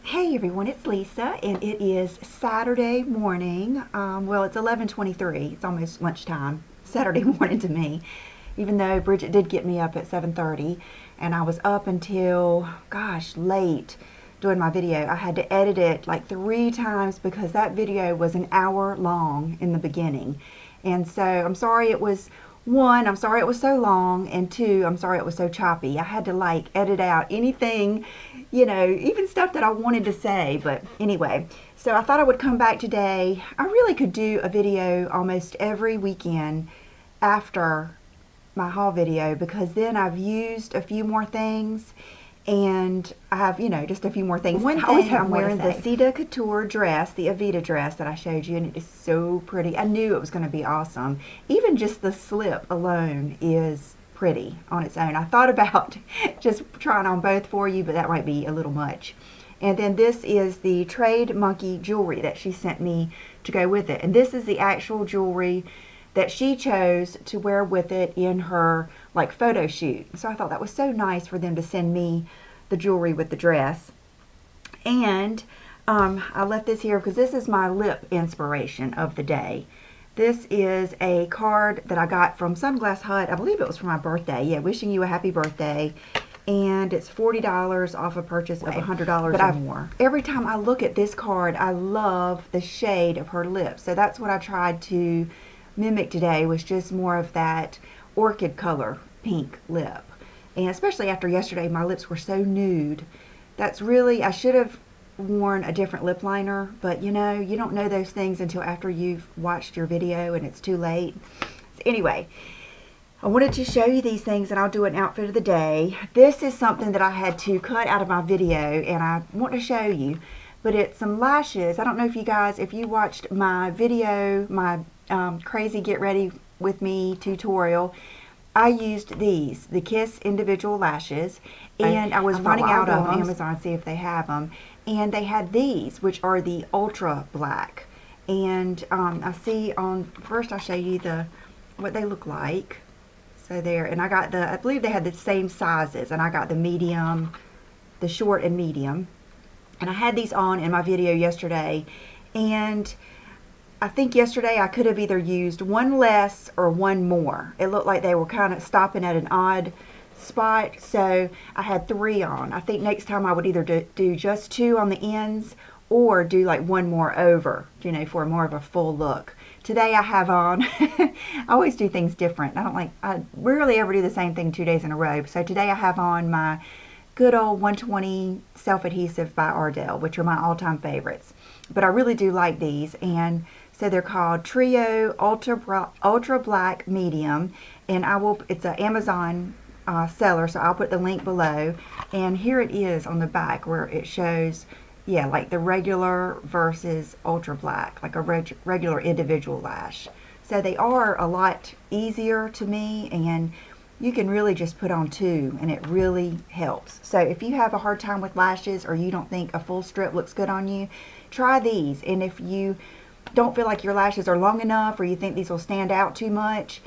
Hey everyone, it's Lisa, and it is Saturday morning. Well, it's 11:23. It's almost lunchtime. Saturday morning to me, even though Bridget did get me up at 7:30, and I was up until, gosh, late doing my video. I had to edit it like 3 times because that video was an hour long in the beginning. And so I'm sorry it was, one, I'm sorry it was so long, and two, I'm sorry it was so choppy. I had to like edit out anything, even stuff that I wanted to say. But anyway, so I thought I would come back today. I really could do a video almost every weekend after my haul video, because then I've used a few more things and I have, just a few more things. One thing, I'm wearing the Sita Couture dress, the Evita dress that I showed you, and it is so pretty. I knew it was going to be awesome. Even just the slip alone is pretty on its own. I thought about just trying on both for you, but that might be a little much. And then this is the Trade Monkey jewelry that she sent me to go with it. And this is the actual jewelry that she chose to wear with it in her like photo shoot. So I thought that was so nice for them to send me the jewelry with the dress. And I left this here because this is my lip inspiration of the day. This is a card that I got from Sunglass Hut. I believe it was for my birthday. Yeah, wishing you a happy birthday. And it's $40 off a purchase of $100 or more. Every time I look at this card, I love the shade of her lips. So that's what I tried to mimic today, was just more of that orchid color pink lip. And especially after yesterday, my lips were so nude. That's really, I should have worn a different lip liner, but you don't know those things until after you've watched your video and it's too late. So anyway, I wanted to show you these things, and I'll do an outfit of the day. This is something that I had to cut out of my video and I want to show you, but it's some lashes. I don't know if you guys, if you watched my video, my crazy get ready with me tutorial, I used these, the Kiss individual lashes, and I was running out on Amazon, see if they have them, and they had these, which are the ultra black. And I see on, first I'll show you what they look like. So there, and I got I believe they had the same sizes, and I got the medium, the short and medium, and I had these on in my video yesterday, and I think yesterday I could have either used one less or one more. It looked like they were kind of stopping at an odd spot, so I had 3 on. I think next time I would either do just 2 on the ends or do like one more over, for more of a full look. Today I have on, I always do things different. I rarely ever do the same thing 2 days in a row. So today I have on my good old 120 self-adhesive by Ardell, which are my all-time favorites. But I really do like these, and so they're called Trio Ultra Black Medium, and it's an Amazon seller, so I'll put the link below. And here it is on the back where it shows, yeah, like the regular versus ultra black, like a regular individual lash. So they are a lot easier to me, and you can really just put on 2 and it really helps. So if you have a hard time with lashes, or you don't think a full strip looks good on you, try these. And if you don't feel like your lashes are long enough, or you think these will stand out too much,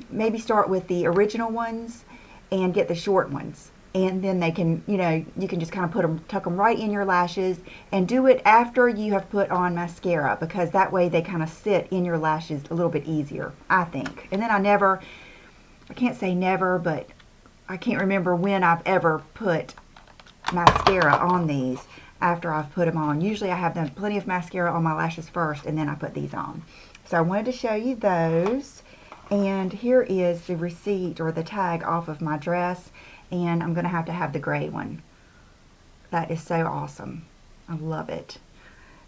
maybe start with the original ones and get the short ones. And then they can, you can just kind of tuck them right in your lashes, and do it after you have put on mascara, because that way they kind of sit in your lashes a little bit easier, I think. And then I can't say never, but I can't remember when I've ever put mascara on these after I've put them on. Usually I have plenty of mascara on my lashes first, and then I put these on. So I wanted to show you those. And here is the receipt, or the tag, off of my dress. And I'm going to have the gray one. That is so awesome. I love it.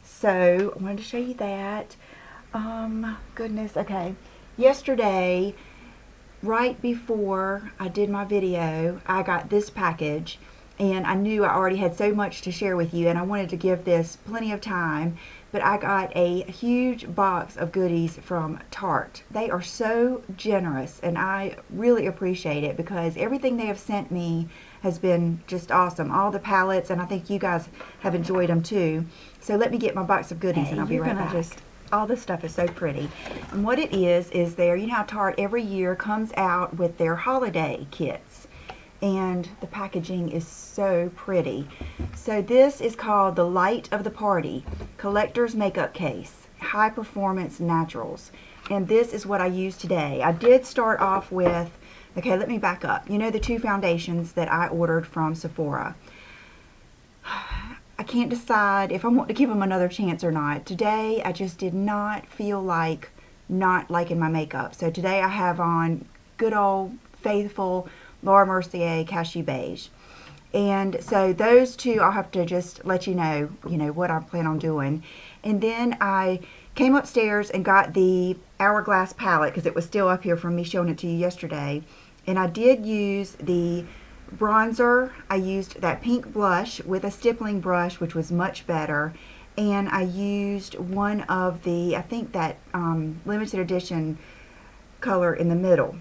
So I wanted to show you that. Goodness, okay. Yesterday, right before I did my video, I got this package, and I knew I already had so much to share with you, and I wanted to give this plenty of time. But I got a huge box of goodies from Tarte. They are so generous, and I really appreciate it, because everything they have sent me has been just awesome. All the palettes, and I think you guys have enjoyed them too. So let me get my box of goodies, and I'll be right back. All this stuff is so pretty. And what it is you know how Tarte every year comes out with their holiday kits. and the packaging is so pretty. So this is called the Light of the Party Collector's Makeup Case, High Performance Naturals. And this is what I used today. I did start off with, okay, let me back up. You know the two foundations that I ordered from Sephora. I can't decide if I want to give them another chance or not. Today, I just did not feel like not liking my makeup. So today I have on good old faithful Laura Mercier Cashew Beige. And so those two, I'll have to just let you know what I plan on doing. And then I came upstairs and got the Hourglass palette because it was still up here from me showing it to you yesterday. And I did use the bronzer. I used that pink blush with a stippling brush, which was much better. And I used one of the, I think that limited edition color in the middle.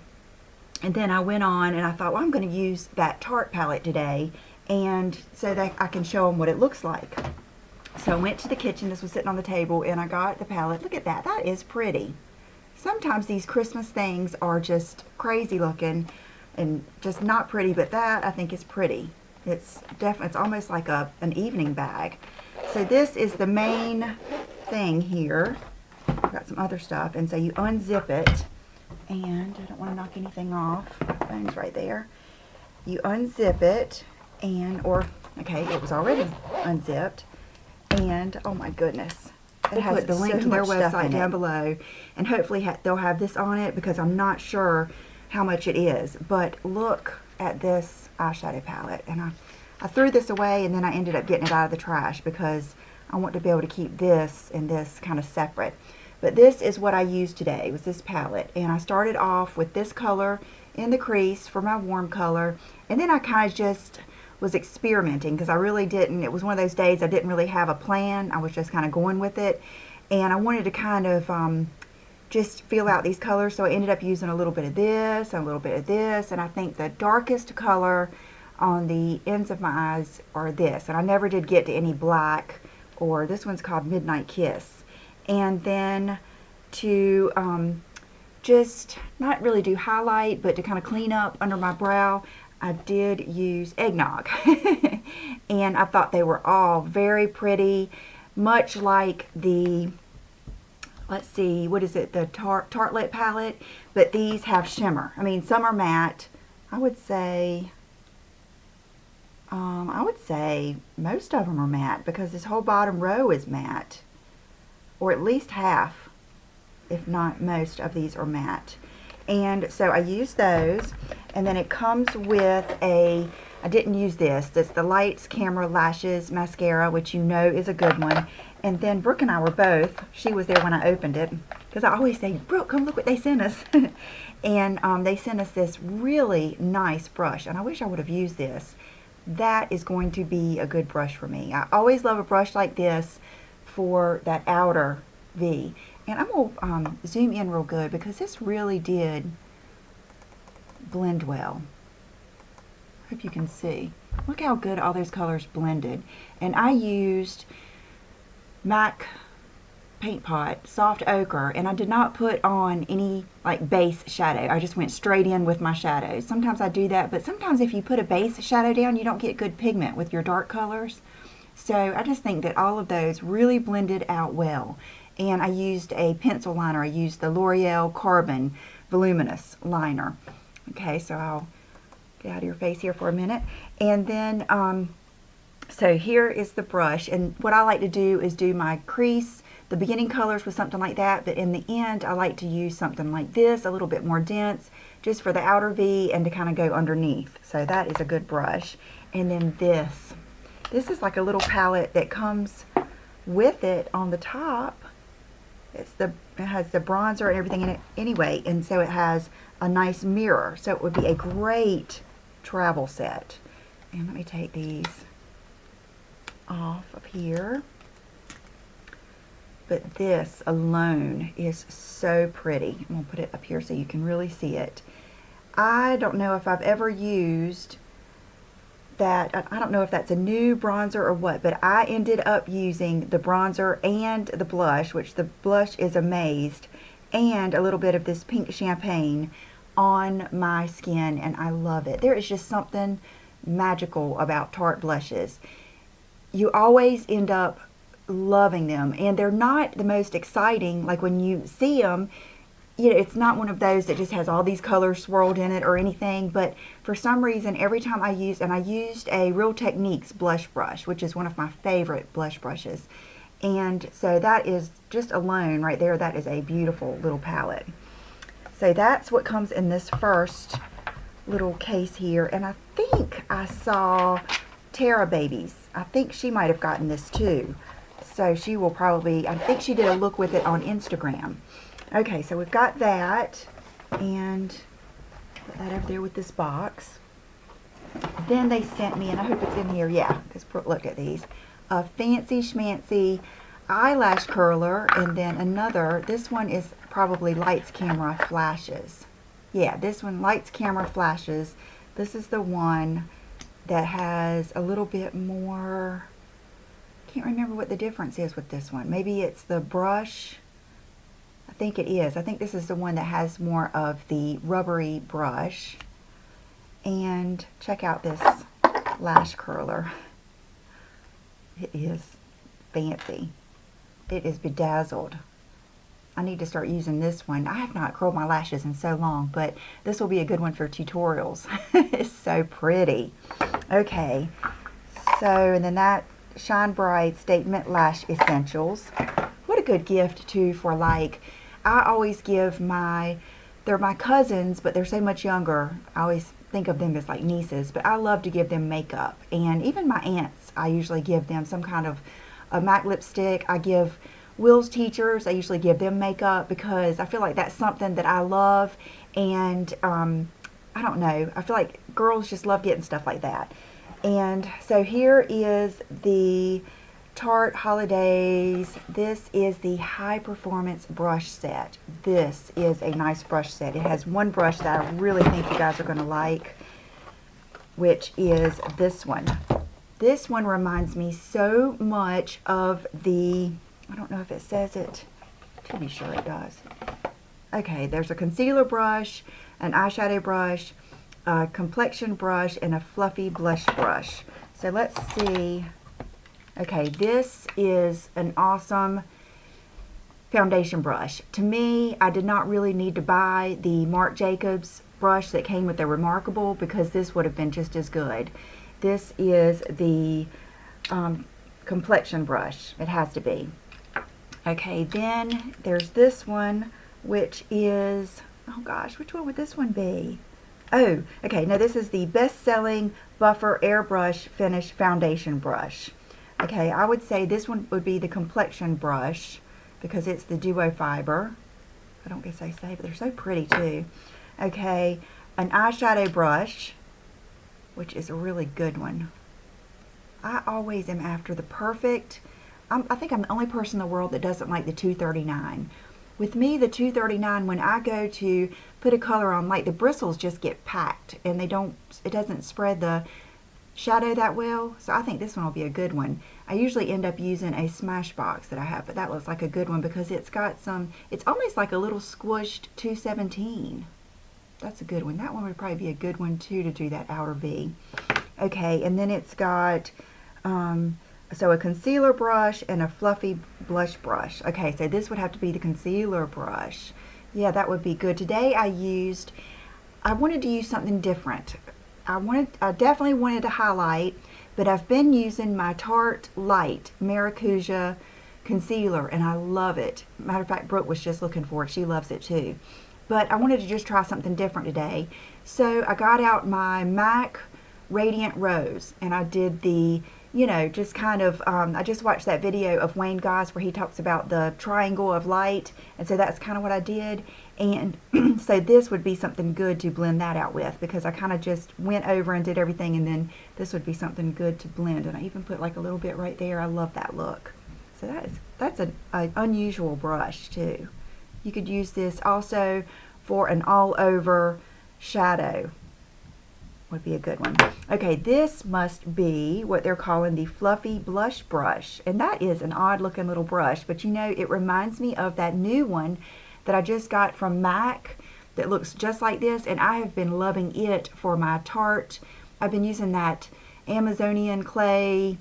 And then I went on and I thought, well, I'm going to use that Tarte palette today, and so that I can show them what it looks like. So I went to the kitchen. This was sitting on the table, and I got the palette. Look at that. That is pretty. Sometimes these Christmas things are just crazy looking and just not pretty, but that I think is pretty. It's definitely, it's almost like an evening bag. So this is the main thing here. I've got some other stuff, and so you unzip it, and I don't want to knock anything off. My phone's right there. You unzip it, okay, it was already unzipped, and oh my goodness. It has put the link to their website down below, and hopefully they'll have this on it because I'm not sure how much it is. But look at this eyeshadow palette, and I threw this away, and then I ended up getting it out of the trash because I want to be able to keep this and this kind of separate. But this is what I used today, was this palette, and I started off with this color in the crease for my warm color, and then I kind of just was experimenting because I really didn't, it was one of those days I didn't really have a plan. I was just kind of going with it, and I wanted to kind of just feel out these colors, so I ended up using a little bit of this and a little bit of this, and I think the darkest color on the ends of my eyes are this, and I never did get to any black, or this one's called Midnight Kiss. And then to just not really do highlight, but to kind of clean up under my brow, I did use Eggnog. And I thought they were all very pretty, much like the, let's see, what is it, the Tartelette palette, but these have shimmer. I mean, some are matte. I would say most of them are matte because this whole bottom row is matte, or at least half, if not most of these are matte. And so I used those, and then it comes with I didn't use this, that's the Lights Camera Lashes mascara, which you know is a good one. And then Brooke and I were both, she was there when I opened it, because I always say, Brooke, come look what they sent us. And they sent us this really nice brush, and I wish I would have used this. That is going to be a good brush for me. I always love a brush like this for that outer V. And I'm going to zoom in real good because this really did blend well. Hope you can see. Look how good all those colors blended. And I used MAC Paint Pot Soft Ochre, and I did not put on any like base shadow. I just went straight in with my shadows. Sometimes I do that, but sometimes if you put a base shadow down, you don't get good pigment with your dark colors. So I just think that all of those really blended out well. And I used a pencil liner. I used the L'Oreal Carbon Voluminous Liner. Okay, so I'll get out of your face here for a minute. And then, so here is the brush. And what I like to do is do my crease, the beginning colors with something like that. But in the end, I like to use something like this, a little bit more dense, just for the outer V and to kind of go underneath. So that is a good brush. And then this. This is like a little palette that comes with it on the top. It has the bronzer and everything in it anyway, and so it has a nice mirror. So it would be a great travel set. And let me take these off of here. But this alone is so pretty. I'm going to put it up here so you can really see it. I don't know if I've ever used that. I don't know if that's a new bronzer or what, but I ended up using the bronzer and the blush, which the blush is Amazed, and a little bit of this pink champagne on my skin, and I love it. There is just something magical about Tarte blushes. You always end up loving them, and they're not the most exciting. Like when you see them, you know, it's not one of those that just has all these colors swirled in it or anything, but for some reason, every time I used a Real Techniques blush brush, which is one of my favorite blush brushes. And so that is just alone right there, that is a beautiful little palette. So that's what comes in this first little case here. And I think I saw Tara Babies. I think she might have gotten this too. So she will probably, I think she did a look with it on Instagram. Okay, so we've got that, and put that over there with this box. Then they sent me, and I hope it's in here, yeah, because Brooke looked at these, a fancy schmancy eyelash curler, and then another, this one is probably Lights Camera Flashes. Yeah, this one, Lights Camera Flashes. This is the one that has a little bit more, can't remember what the difference is with this one. Maybe it's the brush. I think it is. I think this is the one that has more of the rubbery brush. And check out this lash curler. It is fancy. It is bedazzled. I need to start using this one. I have not curled my lashes in so long, but this will be a good one for tutorials. It's so pretty. Okay, so, and then that Shine Bright Statement Lash Essentials. What a good gift too for, like, I always give they're my cousins, but they're so much younger. I always think of them as like nieces, but I love to give them makeup. And even my aunts, I usually give them some kind of a MAC lipstick. I give Will's teachers, I usually give them makeup because I feel like that's something that I love. And I don't know, I feel like girls just love getting stuff like that. And so here is the Tarte Holidays. This is the High Performance Brush Set. This is a nice brush set. It has one brush that I really think you guys are going to like, which is this one. This one reminds me so much of the, I don't know if it says it, to be sure it does. Okay, there's a concealer brush, an eyeshadow brush, a complexion brush, and a fluffy blush brush. So let's see. Okay, this is an awesome foundation brush. To me, I did not really need to buy the Marc Jacobs brush that came with the Remarkable because this would have been just as good. This is the complexion brush. It has to be. Okay, then there's this one, which is, oh gosh, which one would this one be? Oh, okay, now this is the best-selling Buffer Airbrush Finish Foundation Brush. Okay, I would say this one would be the complexion brush because it's the duo fiber. I don't guess they say, but they're so pretty too. Okay, an eyeshadow brush, which is a really good one. I always am after the perfect, I think I'm the only person in the world that doesn't like the 239. With me, the 239, when I go to put a color on, like the bristles just get packed and it doesn't spread the shadow that well. So I think this one will be a good one. I usually end up using a Smashbox that I have, but that looks like a good one because it's got some, it's almost like a little squished 217. That's a good one. That one would probably be a good one too to do that outer V. Okay, and then it's got so a concealer brush and a fluffy blush brush. Okay, so this would have to be the concealer brush. Yeah, that would be good. Today I wanted to use something different. I definitely wanted to highlight, but I've been using my Tarte Light Maracuja concealer and I love it. Matter of fact, Brooke was just looking for it. She loves it too. But I wanted to just try something different today. So I got out my MAC Radiant Rose and I did the, you know, just kind of, I just watched that video of Wayne Goss where he talks about the triangle of light, and so that's kind of what I did. And so this would be something good to blend that out with because I kind of just went over and did everything, and then this would be something good to blend. And I even put like a little bit right there. I love that look. So that's an unusual brush too. You could use this also for an all over shadow. Would be a good one. Okay, this must be what they're calling the fluffy blush brush, and that is an odd looking little brush, but you know, it reminds me of that new one that I just got from MAC that looks just like this, and I have been loving it for my Tarte. I've been using that Amazonian clay,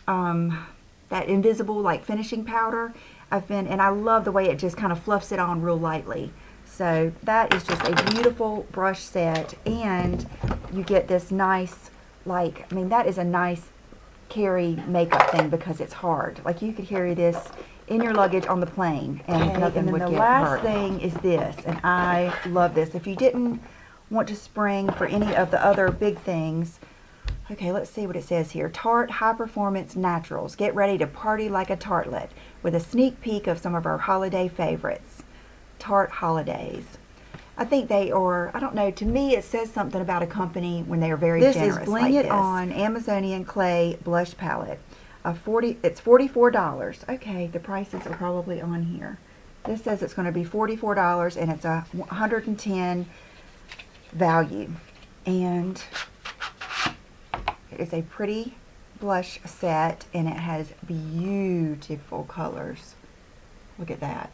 that invisible like finishing powder. And I love the way it just kind of fluffs it on real lightly. So that is just a beautiful brush set, and you get this nice, like, I mean, that is a nice carry makeup thing because it's hard. Like, you could carry this in your luggage on the plane and nothing would get hurt. And then the last thing is this, and I love this. If you didn't want to spring for any of the other big things, okay, let's see what it says here. Tarte High Performance Naturals. Get ready to party like a tartlet with a sneak peek of some of our holiday favorites. Tarte Holidays. I think they are, I don't know, to me it says something about a company when they are very generous. This is Bling It On Amazonian Clay Blush Palette. It's $44. Okay, the prices are probably on here. This says it's going to be $44 and it's a 110 value. And it's a pretty blush set, and it has beautiful colors. Look at that.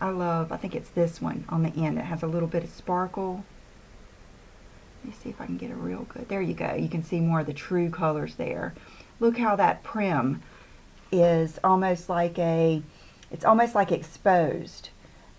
I think it's this one on the end. It has a little bit of sparkle. Let me see if I can get a real good. There you go. You can see more of the true colors there. Look how that prim is almost like it's almost like exposed.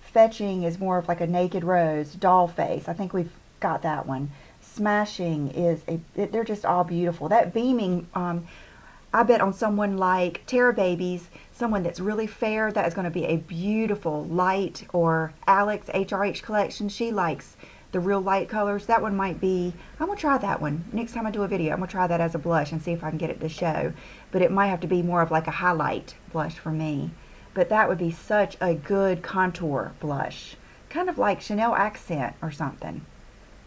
Fetching is more of like a naked rose. Doll face. I think we've got that one. Smashing is they're just all beautiful. That beaming, I bet on someone like Tara Babies, someone that's really fair, that is going to be a beautiful light. Or Alex HRH collection, she likes the real light colors. That one might be, I'm going to try that one. Next time I do a video, I'm going to try that as a blush and see if I can get it to show. But it might have to be more of like a highlight blush for me. But that would be such a good contour blush. Kind of like Chanel Accent or something.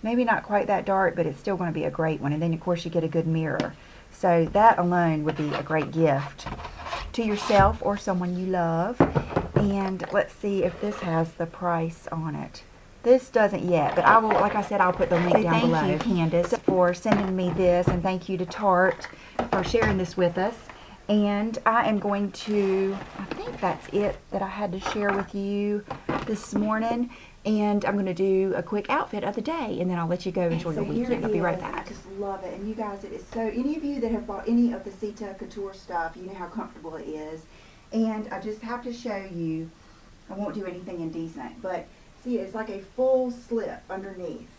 Maybe not quite that dark, but it's still going to be a great one. And then, of course, you get a good mirror. So that alone would be a great gift to yourself or someone you love. And let's see if this has the price on it. This doesn't yet, but I will, like I said, I'll put the link down below. Thank you, Candace, for sending me this, and thank you to Tarte for sharing this with us. And I am going to, I think that's it that I had to share with you this morning. And I'm going to do a quick outfit of the day, and then I'll let you go enjoy your weekend. I'll be right back. I just love it. And you guys, it is so, any of you that have bought any of the Sita Couture stuff, you know how comfortable it is. And I just have to show you, I won't do anything indecent, but see, it's like a full slip underneath.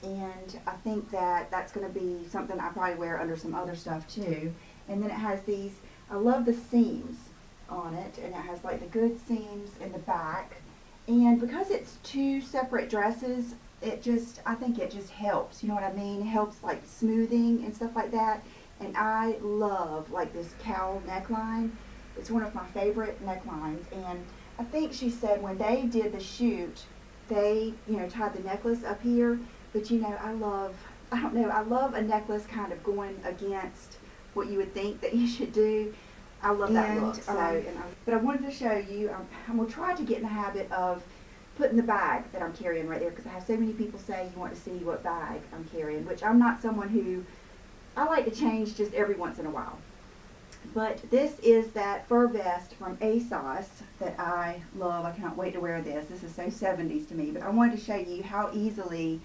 And I think that that's going to be something I probably wear under some other stuff too. And then it has these, I love the seams on it, and it has like the good seams in the back. And because it's two separate dresses, I think it just helps, you know what I mean? It helps like smoothing and stuff like that. And I love like this cowl neckline. It's one of my favorite necklines. And I think she said when they did the shoot, they, you know, tied the necklace up here. But you know, I love a necklace kind of going against what you would think that you should do. I love that look. But I wanted to show you, I'm going to try to get in the habit of putting the bag that I'm carrying right there, because I have so many people say you want to see what bag I'm carrying, which I'm not someone who, I like to change just every once in a while. But this is that fur vest from ASOS that I love. I cannot wait to wear this. This is so 70s to me. But I wanted to show you how easily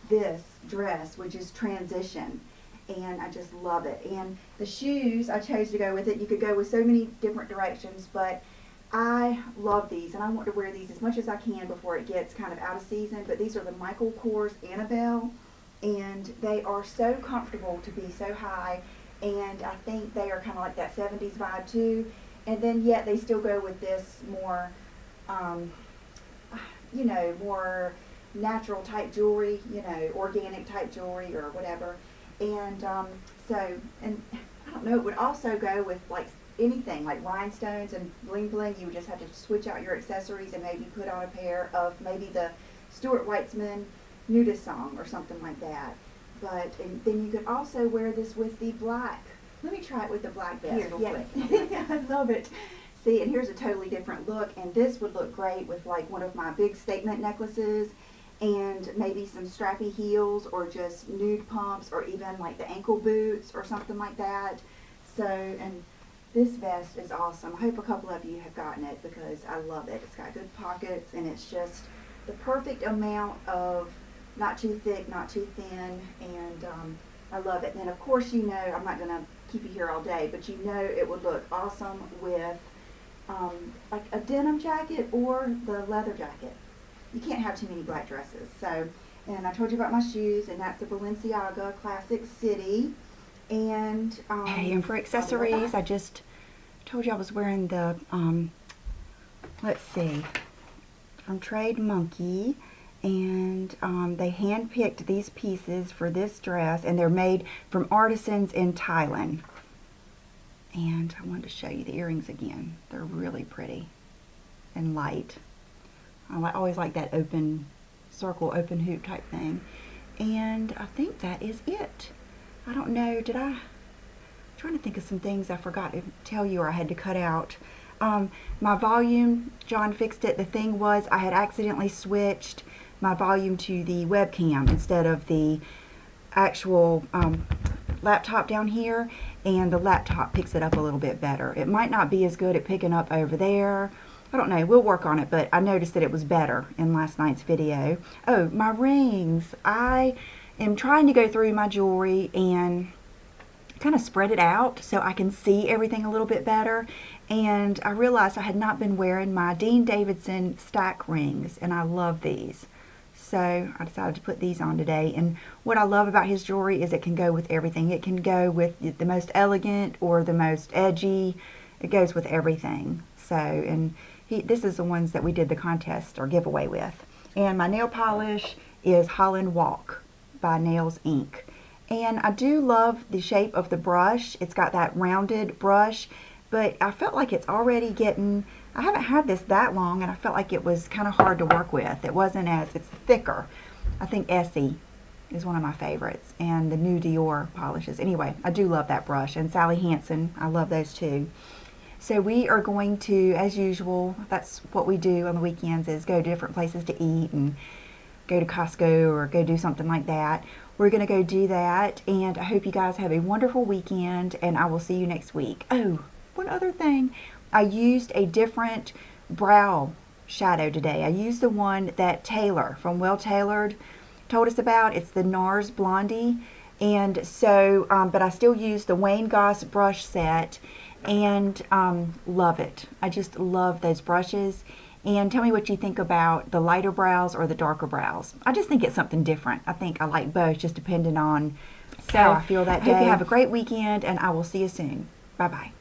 this dress would just transition. And I just love it. And the shoes, I chose to go with it. You could go with so many different directions, but I love these, and I want to wear these as much as I can before it gets kind of out of season. But these are the Michael Kors Annabelle, and they are so comfortable to be so high, and I think they are kind of like that 70s vibe too. And then yet they still go with this more, you know, more natural type jewelry, you know, organic type jewelry or whatever. And and I don't know, it would also go with like anything like rhinestones and bling bling. You would just have to switch out your accessories and maybe put on a pair of maybe the Stuart Weitzman Nudist Song or something like that. But and then you could also wear this with the black. Let me try it with the black vest real quick. I love it. See, and here's a totally different look, and this would look great with like one of my big statement necklaces, and maybe some strappy heels, or just nude pumps, or even like the ankle boots or something like that. So, and this vest is awesome. I hope a couple of you have gotten it because I love it. It's got good pockets, and it's just the perfect amount of not too thick, not too thin, and I love it. And then of course, you know, I'm not going to keep you here all day, but you know it would look awesome with like a denim jacket or the leather jacket. You can't have too many black dresses. So, and I told you about my shoes, and that's the Balenciaga Classic City. And hey, and for accessories, I just told you I was wearing the let's see, from Trade Monkey, and they hand-picked these pieces for this dress, and they're made from artisans in Thailand. And I wanted to show you the earrings again. They're really pretty and light. I always like that open circle, open hoop type thing. And I think that is it. I don't know, I'm trying to think of some things I forgot to tell you or I had to cut out. My volume, John fixed it. The thing was, I had accidentally switched my volume to the webcam instead of the actual laptop down here, and the laptop picks it up a little bit better. It might not be as good at picking up over there. I don't know, we'll work on it, but I noticed that it was better in last night's video. Oh, my rings. I am trying to go through my jewelry and kind of spread it out so I can see everything a little bit better. And I realized I had not been wearing my Dean Davidson stack rings, and I love these. So I decided to put these on today. And what I love about his jewelry is it can go with everything. It can go with the most elegant or the most edgy. It goes with everything. So, and this is the ones that we did the contest or giveaway with. And my nail polish is Holland Walk by Nails Inc. And I do love the shape of the brush. It's got that rounded brush, but I felt like it's already getting, I haven't had this that long, and I felt like it was kind of hard to work with. It wasn't as, it's thicker. I think Essie is one of my favorites, and the new Dior polishes. Anyway, I do love that brush, and Sally Hansen, I love those too. So we are going to, as usual, that's what we do on the weekends, is go to different places to eat and go to Costco or go do something like that. We're going to go do that, and I hope you guys have a wonderful weekend, and I will see you next week. Oh, one other thing. I used a different brow shadow today. I used the one that Taylor from Well Tailored told us about. It's the NARS Blondie, and so, but I still use the Wayne Goss brush set, and love it. I just love those brushes. And tell me what you think about the lighter brows or the darker brows. I just think it's something different. I think I like both, just depending on how I feel that day. I hope you have a great weekend, and I will see you soon. Bye-bye.